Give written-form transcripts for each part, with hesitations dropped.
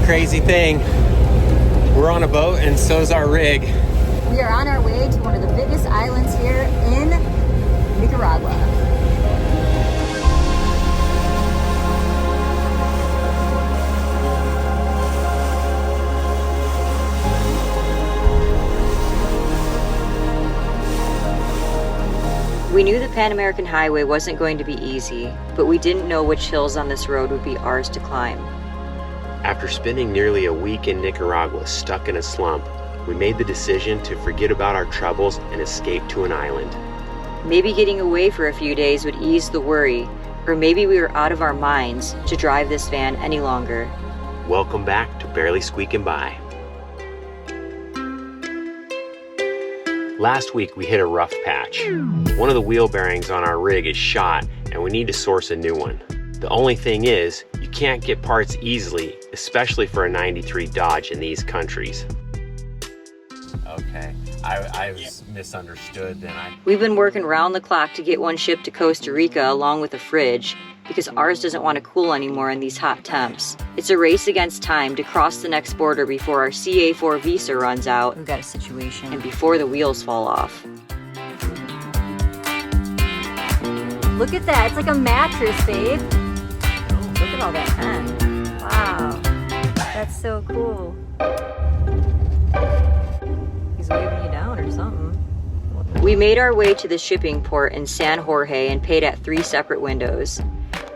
crazy thing. We're on a boat and so's our rig. We are on our way to one of the biggest islands here in Nicaragua. We knew the Pan American Highway wasn't going to be easy, but we didn't know which hills on this road would be ours to climb. After spending nearly a week in Nicaragua stuck in a slump, we made the decision to forget about our troubles and escape to an island. Maybe getting away for a few days would ease the worry, or maybe we were out of our minds to drive this van any longer. Welcome back to Barely Squeakin By. Last week we hit a rough patch. One of the wheel bearings on our rig is shot and we need to source a new one. The only thing is, you can't get parts easily, especially for a 93 Dodge in these countries. Okay, I was misunderstood then. We've been working round the clock to get one shipped to Costa Rica along with a fridge, because ours doesn't want to cool anymore in these hot temps. It's a race against time to cross the next border before our CA4 visa runs out. We've got a situation. And before the wheels fall off. Look at that, it's like a mattress, babe. Oh, look at all that pen. Wow, that's so cool. He's waving you down or something. We made our way to the shipping port in San Jorge and paid at 3 separate windows.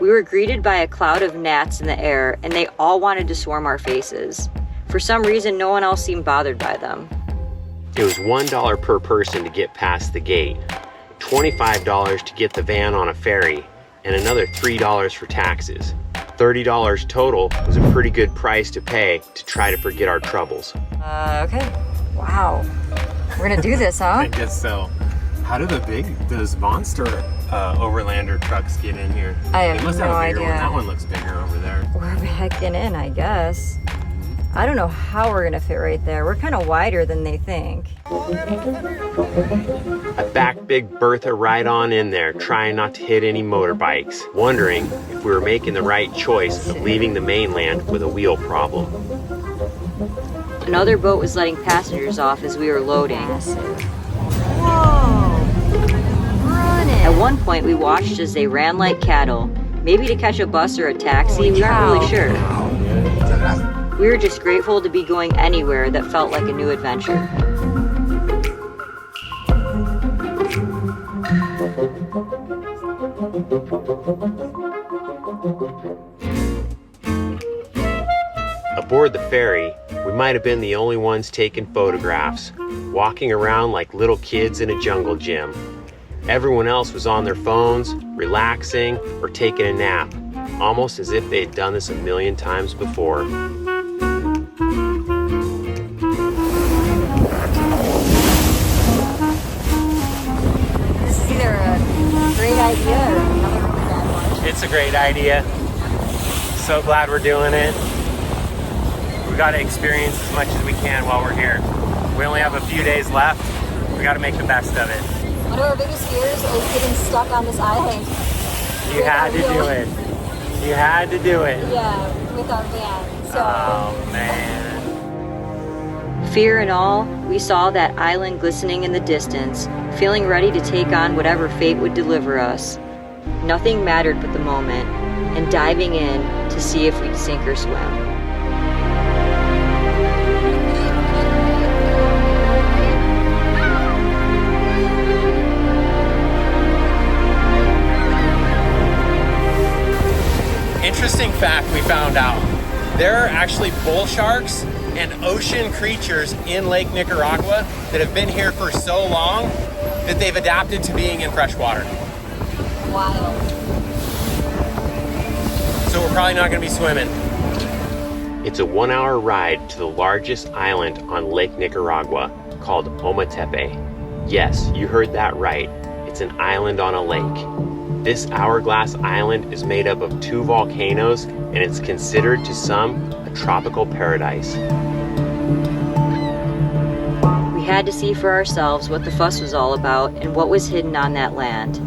We were greeted by a cloud of gnats in the air, and they all wanted to swarm our faces. For some reason, no one else seemed bothered by them. It was $1 per person to get past the gate, $25 to get the van on a ferry, and another $3 for taxes. $30 total was a pretty good price to pay to try to forget our troubles. Okay. Wow. We're gonna do this, huh? I guess so. How do those monster overlander trucks get in here? I have they must no have a bigger idea. One. That one looks bigger over there. We're backing in, I guess. I don't know how we're gonna fit right there. We're kind of wider than they think. I backed Big Bertha right on in there, trying not to hit any motorbikes, wondering if we were making the right choice of leaving the mainland with a wheel problem. Another boat was letting passengers off as we were loading. Whoa! Run it! At one point, we watched as they ran like cattle, maybe to catch a bus or a taxi. We aren't really sure. We were just grateful to be going anywhere that felt like a new adventure. Aboard the ferry, we might have been the only ones taking photographs, walking around like little kids in a jungle gym. Everyone else was on their phones, relaxing, or taking a nap, almost as if they had done this a million times before. This is either a great idea or another really bad one. It's a great idea. So glad we're doing it. We got to experience as much as we can while we're here. We only have a few days left. We got to make the best of it. One of our biggest fears is getting stuck on this island. You had to do it. You had to do it. Yeah, with our van. So. Oh, man. Fear and all, we saw that island glistening in the distance, feeling ready to take on whatever fate would deliver us. Nothing mattered but the moment, and diving in to see if we'd sink or swim. Interesting fact we found out. There are actually bull sharks and ocean creatures in Lake Nicaragua that have been here for so long that they've adapted to being in fresh water. Wild. So we're probably not going to be swimming. It's a 1-hour ride to the largest island on Lake Nicaragua, called Ometepe. Yes, you heard that right. It's an island on a lake. This hourglass island is made up of 2 volcanoes, and it's considered to some a tropical paradise. We had to see for ourselves what the fuss was all about and what was hidden on that land.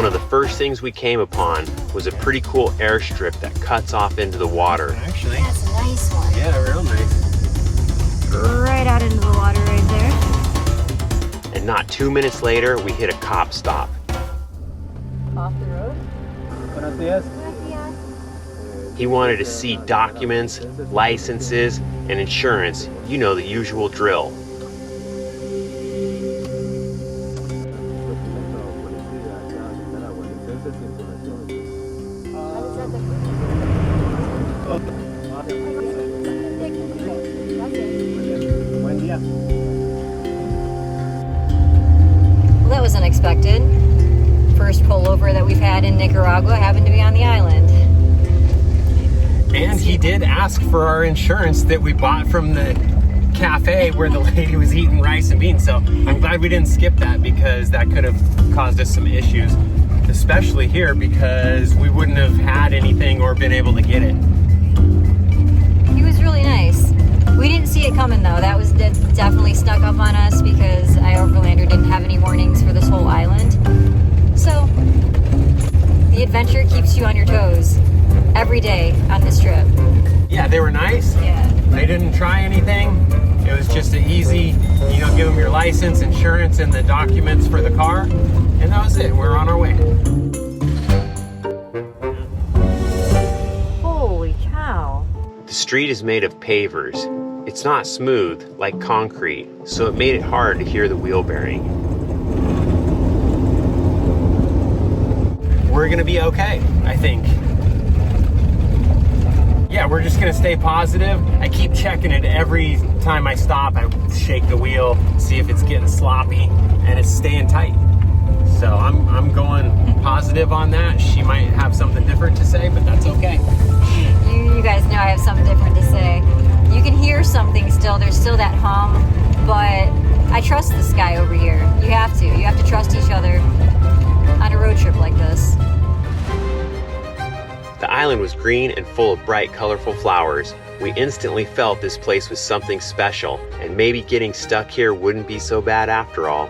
One of the first things we came upon was a pretty cool airstrip that cuts off into the water. Actually, That's a nice one. yeah, real nice. Right out into the water right there. And not 2 minutes later, we hit a cop stop. Off the road? Buenos días. He wanted to see documents, licenses, and insurance. You know, the usual drill. Well, that was unexpected. First pullover that we've had in Nicaragua happened to be on the island. And he did ask for our insurance that we bought from the cafe where the lady was eating rice and beans. So I'm glad we didn't skip that, because that could have caused us some issues, especially here, because we wouldn't have had anything or been able to get it. He was really nice. We didn't see it coming though. That definitely snuck up on us because iOverlander didn't have any warnings for this whole island. So the adventure keeps you on your toes every day on this trip. Yeah, they were nice. Yeah. They didn't try anything. It was just an easy, give them your license, insurance, and the documents for the car. And that was it. We're on our way. Holy cow. The street is made of pavers. It's not smooth like concrete, so it made it hard to hear the wheel bearing. We're gonna be okay, I think. Yeah, we're just gonna stay positive. I keep checking it every time I stop. I shake the wheel, see if it's getting sloppy, and it's staying tight. So I'm going positive on that. She might have something different to say, but that's okay. You guys know I have something different to say. You can hear something still. There's still that hum, but I trust this guy over here. You have to. You have to trust each other on a road trip like this. The island was green and full of bright, colorful flowers. We instantly felt this place was something special, and maybe getting stuck here wouldn't be so bad after all.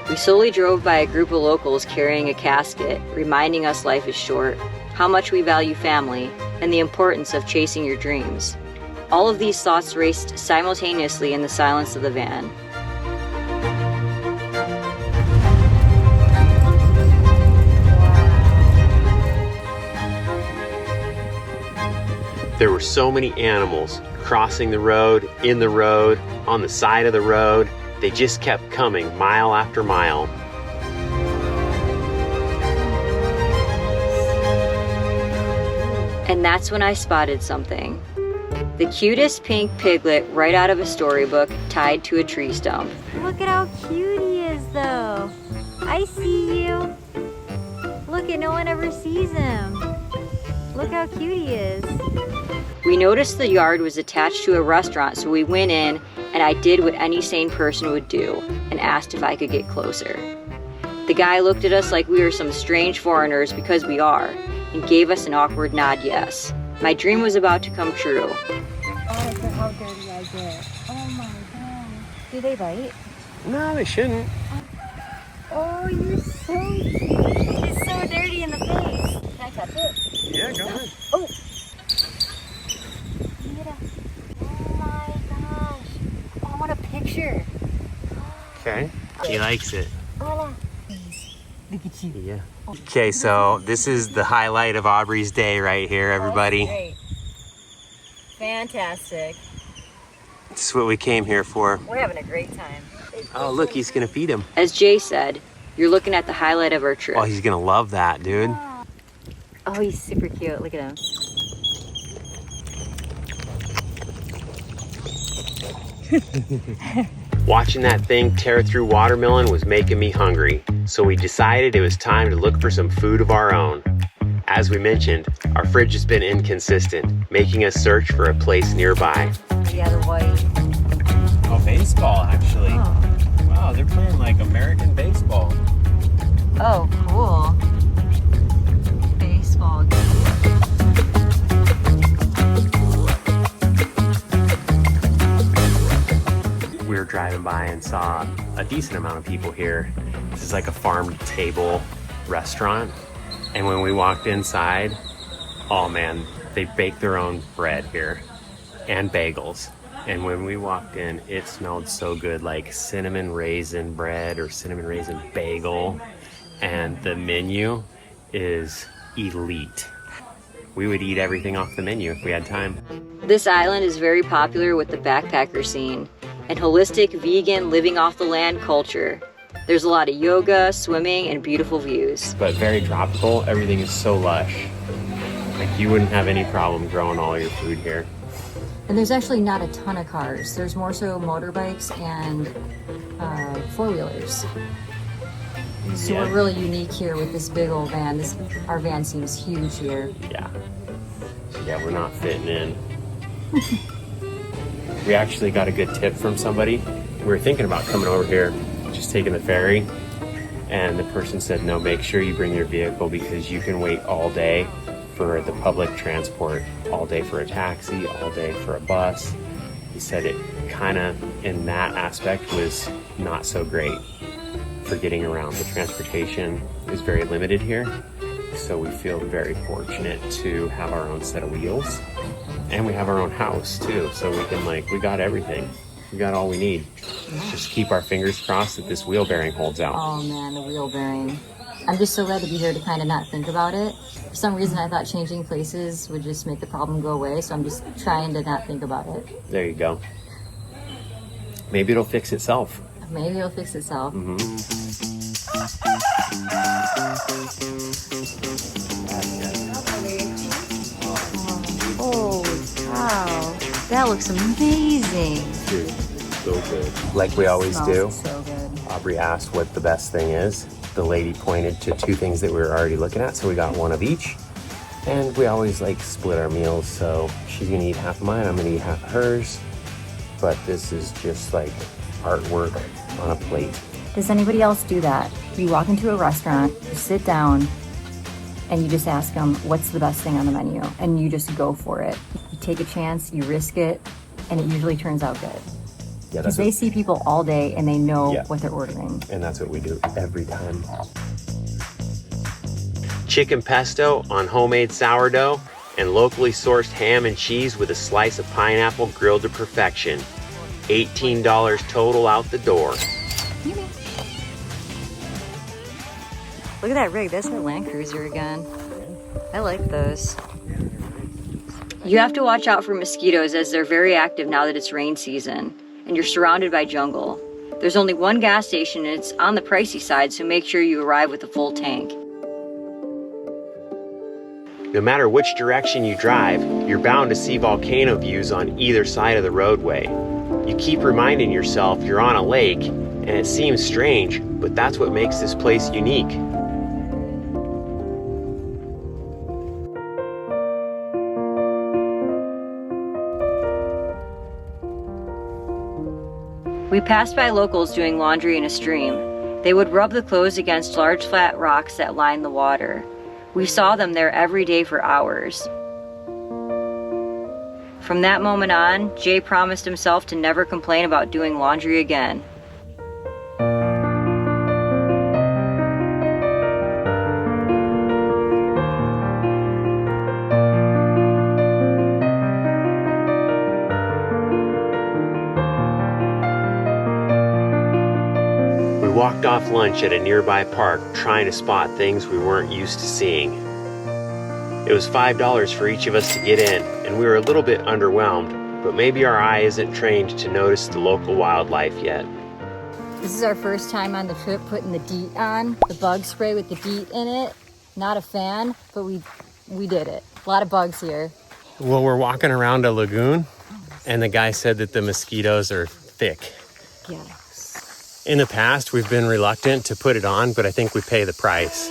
We slowly drove by a group of locals carrying a casket, reminding us life is short, how much we value family, and the importance of chasing your dreams. All of these thoughts raced simultaneously in the silence of the van. There were so many animals crossing the road, in the road, on the side of the road. They just kept coming mile after mile. And that's when I spotted something. The cutest pink piglet right out of a storybook tied to a tree stump. Look at how cute he is though. I see you. Look, no one ever sees him. Look how cute he is. We noticed the yard was attached to a restaurant, so we went in and I did what any sane person would do and asked if I could get closer. The guy looked at us like we were some strange foreigners, because we are, and gave us an awkward nod yes. My dream was about to come true. Oh, look at how dirty I get. Oh my god. Do they bite? No, they shouldn't. Oh, you're so cute. It's so dirty in the face. Can I touch it? Yeah, go ahead. Oh. Oh my gosh. Oh, I want a picture. Okay. He likes it. Hola. Look at you. Yeah. Okay, so this is the highlight of AuBrey's day right here, everybody. Great. Fantastic. This is what we came here for. We're having a great time. Oh, look, he's gonna feed him. As Jay said, you're looking at the highlight of our trip. Oh, he's gonna love that, dude. Oh, he's super cute. Look at him. Watching that thing tear through watermelon was making me hungry, so we decided it was time to look for some food of our own. As we mentioned, our fridge has been inconsistent, making us search for a place nearby. Yeah, the white. Oh, baseball, actually. Oh, Wow, they're playing like American baseball. oh cool. Baseball game. We're driving by and saw a decent amount of people here. This is like a farm-to-table restaurant. And when we walked inside, oh man, they bake their own bread here and bagels. And when we walked in, it smelled so good, like cinnamon raisin bread or cinnamon raisin bagel. And the menu is elite. We would eat everything off the menu if we had time. This island is very popular with the backpacker scene and holistic, vegan, living off the land culture. There's a lot of yoga, swimming, and beautiful views. But very tropical. Everything is so lush. Like you wouldn't have any problem growing all your food here. And there's actually not a ton of cars. There's more so motorbikes and four-wheelers. So we're really unique here with this big old van. Our van seems huge here. Yeah, we're not fitting in. We actually got a good tip from somebody. We were thinking about coming over here, just taking the ferry. And the person said, no, make sure you bring your vehicle because you can wait all day for the public transport, all day for a taxi, all day for a bus. He said it kind of, in that aspect, was not so great for getting around. The transportation is very limited here, so we feel very fortunate to have our own set of wheels, and we have our own house too, so we can we got everything. We got all we need. Just keep our fingers crossed that this wheel bearing holds out. Oh man, the wheel bearing. I'm just so glad to be here to kind of not think about it. For some reason I thought changing places would just make the problem go away, so I'm just trying to not think about it. There you go. Maybe it'll fix itself. Maybe it'll fix itself. Oh, wow. That looks amazing. Dude, so good. Like we always do, so good. AuBrey asked what the best thing is. The lady pointed to two things that we were already looking at, so we got one of each. And we always split our meals, so she's gonna eat half of mine, I'm gonna eat half of hers. But this is just artwork on a plate. Does anybody else do that? You walk into a restaurant, you sit down, and you just ask them, what's the best thing on the menu? And you just go for it. You take a chance, you risk it, and it usually turns out good. Yeah, because they see people all day and they know what they're ordering. And that's what we do every time. Chicken pesto on homemade sourdough and locally sourced ham and cheese with a slice of pineapple grilled to perfection. $18 total out the door. Look at that rig, that's our Land Cruiser again. I like those. You have to watch out for mosquitoes as they're very active now that it's rain season and you're surrounded by jungle. There's only one gas station and it's on the pricey side, so make sure you arrive with a full tank. No matter which direction you drive, you're bound to see volcano views on either side of the roadway. You keep reminding yourself you're on a lake, and it seems strange, but that's what makes this place unique. We passed by locals doing laundry in a stream. They would rub the clothes against large flat rocks that line the water. We saw them there every day for hours. From that moment on, Jay promised himself to never complain about doing laundry again. We walked off lunch at a nearby park trying to spot things we weren't used to seeing. It was $5 for each of us to get in, and we were a little bit underwhelmed, but maybe our eye isn't trained to notice the local wildlife yet. This is our first time on the trip putting the DEET on, the bug spray with the DEET in it. Not a fan, but we did it. A lot of bugs here. Well, we're walking around a lagoon, and the guy said that the mosquitoes are thick. Yeah. In the past, we've been reluctant to put it on, but I think we pay the price.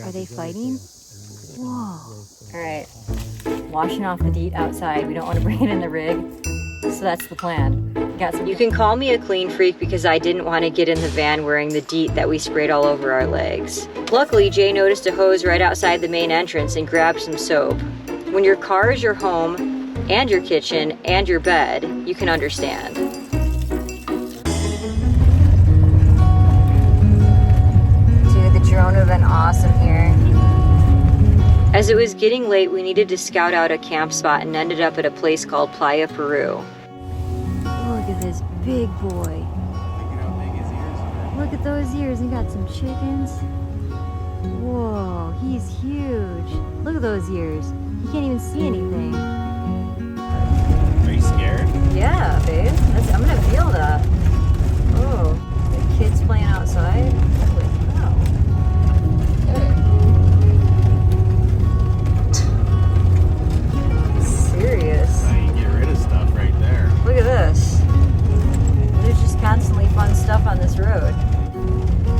Are they fighting? Whoa. All right. Washing off the DEET outside. We don't want to bring it in the rig. So that's the plan. You can call me a clean freak because I didn't want to get in the van wearing the DEET that we sprayed all over our legs. Luckily, Jay noticed a hose right outside the main entrance and grabbed some soap. When your car is your home and your kitchen and your bed, you can understand. Dude, the drone would have been awesome here. As it was getting late, we needed to scout out a camp spot and ended up at a place called Playa Peru. Look at this big boy. Look at those ears. He got some chickens. Whoa, he's huge. Look at those ears. He can't even see anything. Are you scared? Yeah, babe. I'm gonna feel that. Oh, the kids playing outside. Holy cow. Serious. Now you get rid of stuff right there. Look at this. There's just constantly fun stuff on this road.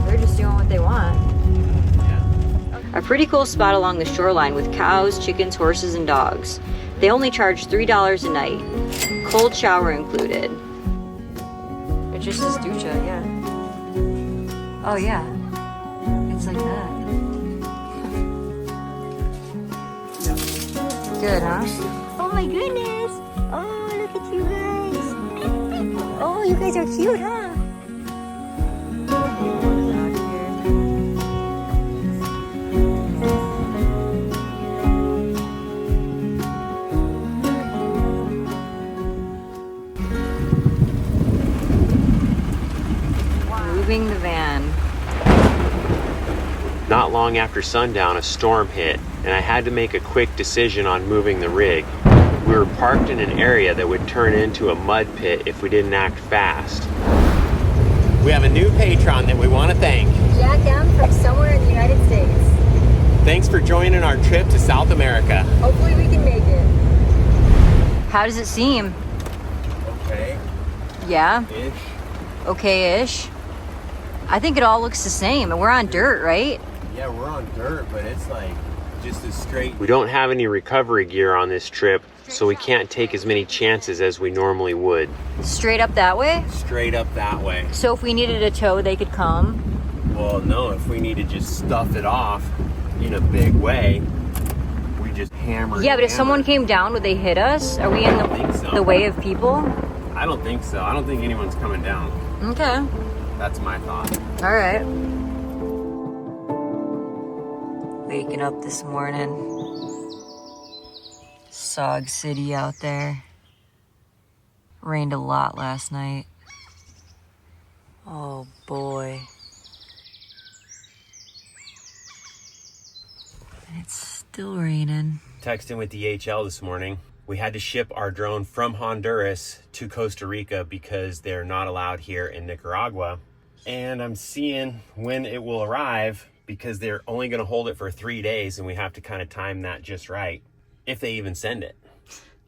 They're just doing what they want. A pretty cool spot along the shoreline with cows, chickens, horses, and dogs. They only charge $3 a night. Cold shower included. It just says ducha, yeah. Oh yeah. It's like that. Good, huh? Oh my goodness! Oh, look at you guys! Oh, you guys are cute, huh? Moving the van. Not long after sundown, a storm hit, and I had to make a quick decision on moving the rig. We were parked in an area that would turn into a mud pit if we didn't act fast. We have a new patron that we want to thank. Jack M from somewhere in the United States. Thanks for joining our trip to South America. Hopefully we can make it. How does it seem? Okay. Yeah? Ish. Okay-ish? I think it all looks the same. And we're on dirt, right? Yeah, we're on dirt, but it's like just as straight. We don't have any recovery gear on this trip, so we can't take as many chances as we normally would. Straight up that way? Straight up that way. So if we needed a tow, they could come? Well, no, if we need to just stuff it off in a big way, we just hammer it. Yeah, but if someone came down, would they hit us? Are we in the way of people? I don't think so. I don't think anyone's coming down. Okay. That's my thought. All right. Waking up this morning. Sog City out there. Rained a lot last night. Oh boy. And it's still raining. Texting with DHL this morning. We had to ship our drone from Honduras to Costa Rica because they're not allowed here in Nicaragua. And I'm seeing when it will arrive because they're only going to hold it for 3 days and we have to kind of time that just right. If they even send it.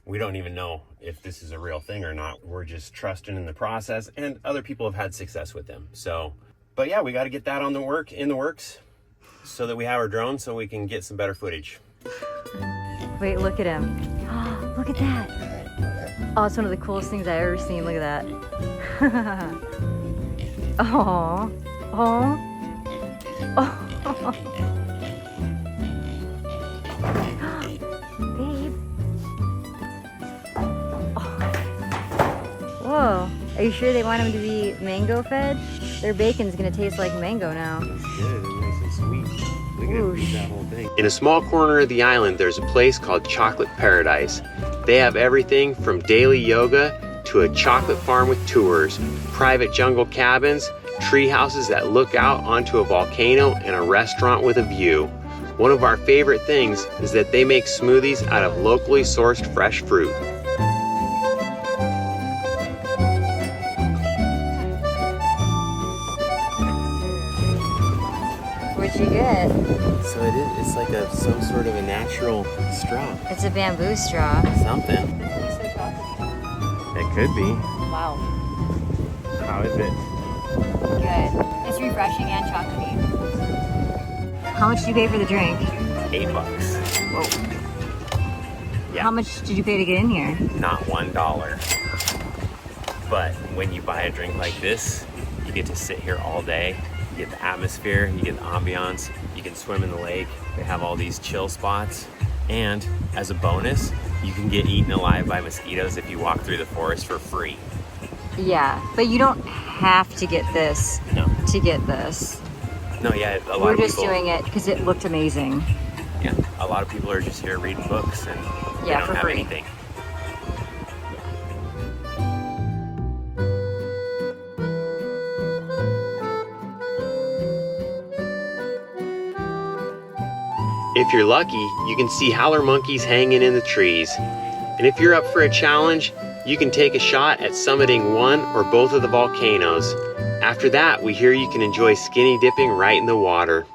We don't even know if this is a real thing or not. We're just trusting in the process, and other people have had success with them. So, but yeah, we got to get that in the works so that we have our drone so we can get some better footage. Wait, look at him. Look at that. Oh, it's one of the coolest things I've ever seen. Look at that. Oh, oh, oh. Babe. Oh. Whoa. Are you sure they want him to be mango fed? Their bacon's gonna taste like mango now. It's good. It's nice and sweet. Look Whoosh. at that whole thing. In a small corner of the island, there's a place called Chocolate Paradise. They have everything from daily yoga to a chocolate farm with tours, private jungle cabins, tree houses that look out onto a volcano, and a restaurant with a view. One of our favorite things is that they make smoothies out of locally sourced fresh fruit. What'd you get? So it's like some sort of a natural straw. It's a bamboo straw. Something. It could be. Wow. How is it? Good. It's refreshing and chocolatey. How much did you pay for the drink? $8. Whoa. Yeah. How much did you pay to get in here? Not $1. But when you buy a drink like this, you get to sit here all day. You get the atmosphere, you get the ambiance, you can swim in the lake. They have all these chill spots. And as a bonus, you can get eaten alive by mosquitoes if you walk through the forest for free. Yeah, but you don't have to get this to get this. No, yeah, a lot of people. We're just doing it because it looked amazing. Yeah, a lot of people are just here reading books and they don't for have free. anything. If you're lucky, you can see howler monkeys hanging in the trees. And if you're up for a challenge, you can take a shot at summiting one or both of the volcanoes. After that, we hear you can enjoy skinny dipping right in the water.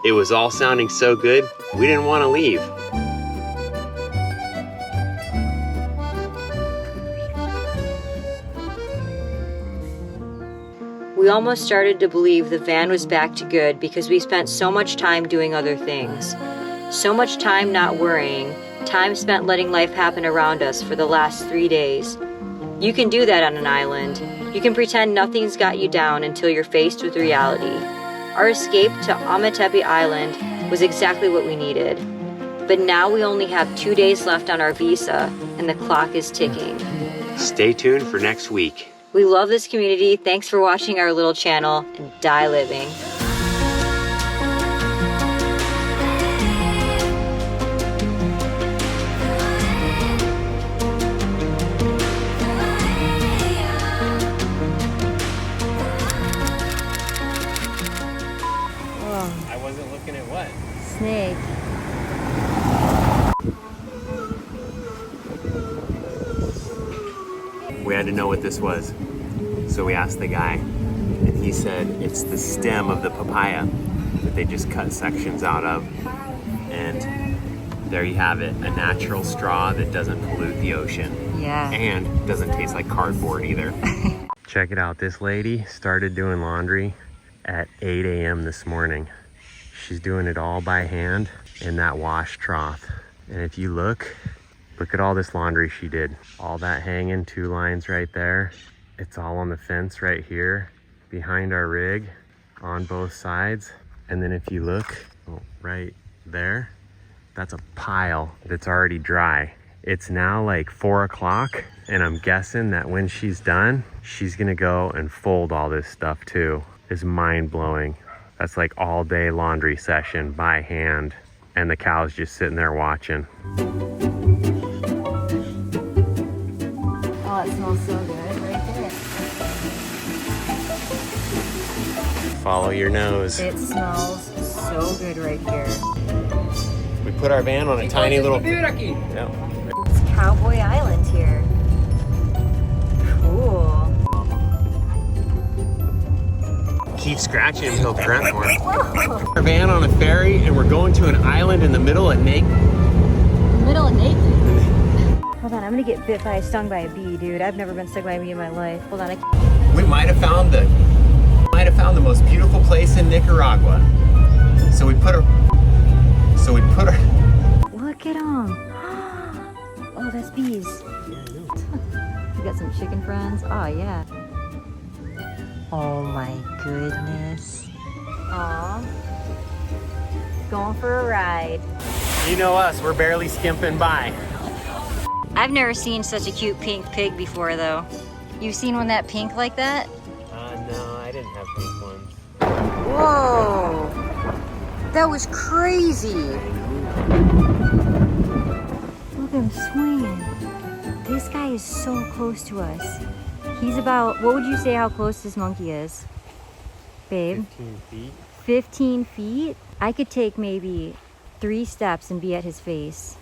It was all sounding so good, we didn't want to leave. We almost started to believe the van was back to good because we spent so much time doing other things. So much time not worrying, time spent letting life happen around us for the last 3 days. You can do that on an island. You can pretend nothing's got you down until you're faced with reality. Our escape to Ometepe Island was exactly what we needed. But now we only have 2 days left on our visa and the clock is ticking. Stay tuned for next week. We love this community. Thanks for watching our little channel and die living. I wasn't looking at what? Snake. We had to know what this was. So we asked the guy, and he said it's the stem of the papaya that they just cut sections out of. And there you have it, a natural straw that doesn't pollute the ocean. Yeah. And doesn't taste like cardboard either. Check it out, this lady started doing laundry at 8 a.m. this morning. She's doing it all by hand in that wash trough. And if you look at all this laundry she did. All that hanging, 2 lines right there. It's all on the fence right here behind our rig on both sides. And then if you look right there, that's a pile that's already dry. It's now like 4 o'clock and I'm guessing that when she's done, she's gonna go and fold all this stuff too. It's mind blowing. That's like all day laundry session by hand and the cow's just sitting there watching. Oh, it smells so good right there. Follow your nose. It smells so good right here. We put our van on a tiny little... Yeah. It's Cowboy Island here. Cool. Keep scratching him, he'll grunt more. Our van on a ferry and we're going to an island in the middle of naked. Middle of naked. Hold on, I'm gonna get stung by a bee, dude. I've never been stung by a bee in my life. Hold on. We might have found the most beautiful place in Nicaragua. So we put her. Look at them. Oh, that's bees. You got some chicken friends? Oh yeah. Oh my goodness. Aw. Going for a ride. You know us, we're barely skimping by. I've never seen such a cute pink pig before though. You've seen one that pink like that? No, I didn't have pink ones. Whoa. That was crazy. Look at him swinging. This guy is so close to us. He's about, what would you say how close this monkey is? Babe? 15 feet. 15 feet? I could take maybe 3 steps and be at his face.